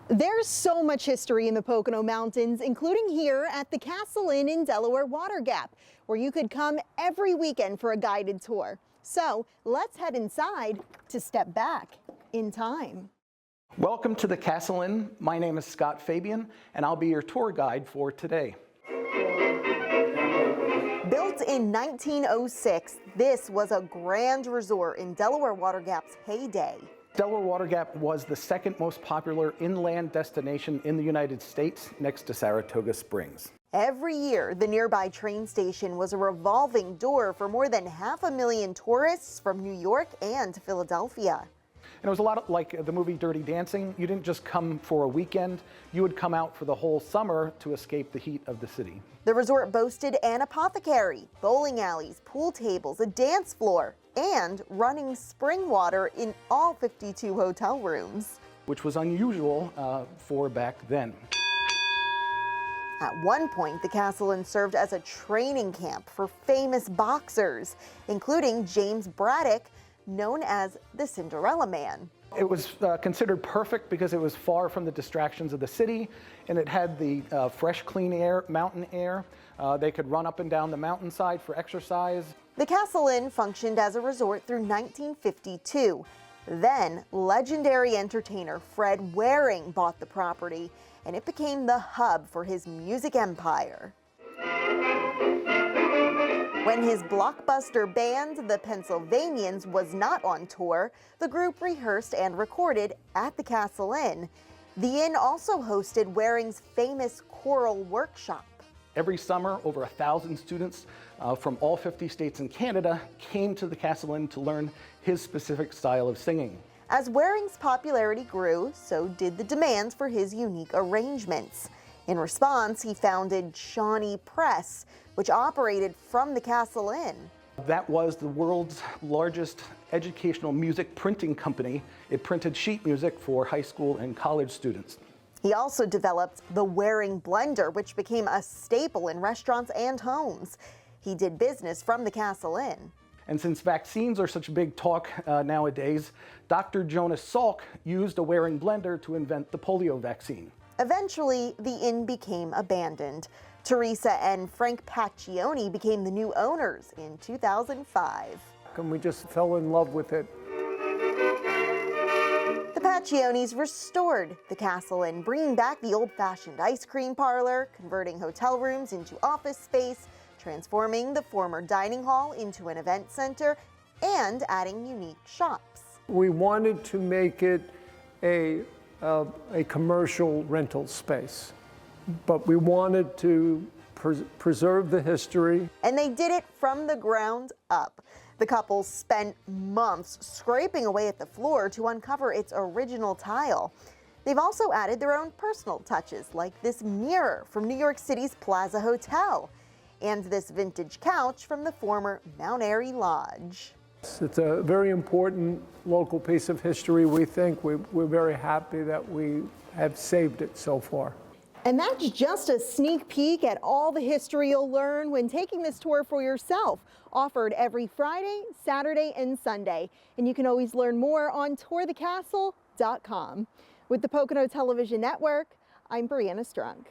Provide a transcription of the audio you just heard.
There's so much history in the Pocono Mountains, including here at the Castle Inn in Delaware Water Gap, where you could come every weekend for a guided tour. So let's head inside to step back in time. Welcome to the Castle Inn. My name is Scott Fabian, and I'll be your tour guide for today. Built in 1906, this was a grand resort in Delaware Water Gap's heyday. Delaware Water Gap was the second most popular inland destination in the United States, next to Saratoga Springs. Every year, the nearby train station was a revolving door for more than 500,000 tourists from New York and Philadelphia. And it was a lot like the movie Dirty Dancing. You didn't just come for a weekend, you would come out for the whole summer to escape the heat of the city. The resort boasted an apothecary, bowling alleys, pool tables, a dance floor, and running spring water in all 52 hotel rooms. Which was unusual for back then. At one point, the Castle Inn served as a training camp for famous boxers, including James Braddock, known as the Cinderella Man. It was considered perfect because it was far from the distractions of the city, and it had the fresh, clean air, mountain air. They could run up and down the mountainside for exercise. The Castle Inn functioned as a resort through 1952. Then, legendary entertainer Fred Waring bought the property, and it became the hub for his music empire. When his blockbuster band, the Pennsylvanians, was not on tour, the group rehearsed and recorded at the Castle Inn. The inn also hosted Waring's famous choral workshop. Every summer, over 1,000 students from all 50 states in Canada came to the Castle Inn to learn his specific style of singing. As Waring's popularity grew, so did the demands for his unique arrangements. In response, he founded Shawnee Press, which operated from the Castle Inn. That was the world's largest educational music printing company. It printed sheet music for high school and college students. He also developed the Waring blender, which became a staple in restaurants and homes. He did business from the Castle Inn. And since vaccines are such big talk nowadays, Dr. Jonas Salk used a Waring blender to invent the polio vaccine. Eventually, the inn became abandoned. Teresa and Frank Paccioni became the new owners in 2005. And we just fell in love with it. The Paccionis restored the Castle Inn, bringing back the old-fashioned ice cream parlor, converting hotel rooms into office space, transforming the former dining hall into an event center, and adding unique shops. We wanted to make it a commercial rental space, but we wanted to preserve the history. And they did it from the ground up. The couple spent months scraping away at the floor to uncover its original tile. They've also added their own personal touches, like this mirror from New York City's Plaza Hotel, and this vintage couch from the former Mount Airy Lodge. It's a very important local piece of history. We think we're very happy that we have saved it so far. And that's just a sneak peek at all the history you'll learn when taking this tour for yourself, offered every Friday, Saturday, and Sunday. And you can always learn more on tourthecastle.com. With the Pocono Television Network, I'm Brianna Strunk.